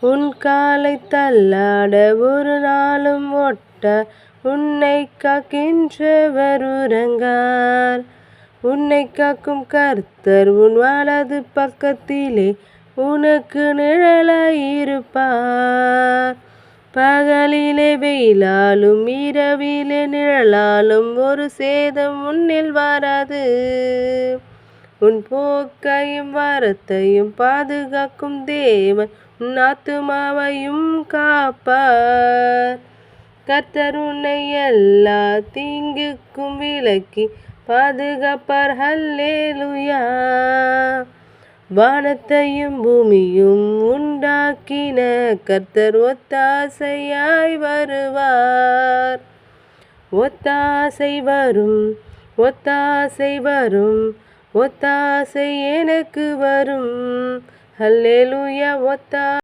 உன் காலை தள்ளாட ஒரு நாளும் ஒட்ட உன்னை காக்கின்றவர் உறங்கார். உன்னை காக்கும் கர்த்தர் உன் வலது பக்கத்திலே உனக்கு நிழலாயிருப்பார். பகலிலே வெயிலாலும் இரவிலே நிழலாலும் ஒரு சேதம் உன்னில் வராது. உன் போக்கையும் வரத்தையும் பாதுகாக்கும் தேவன் உன் ஆத்துமாவையும் காப்பார். கர்த்தர் உன்னை எல்லா தீங்குக்கும் விலக்கி பாதுகாப்பார். ஹல்லேலூயா. வானத்தையும் பூமியும் உண்டாக்கின கர்த்தர் ஒத்தாசையாய் வருவார். ஒத்தாசை வரும், ஒத்தாசை வரும், ஒத்தாசை எனக்கு வரும். ஹல்லேலூயா.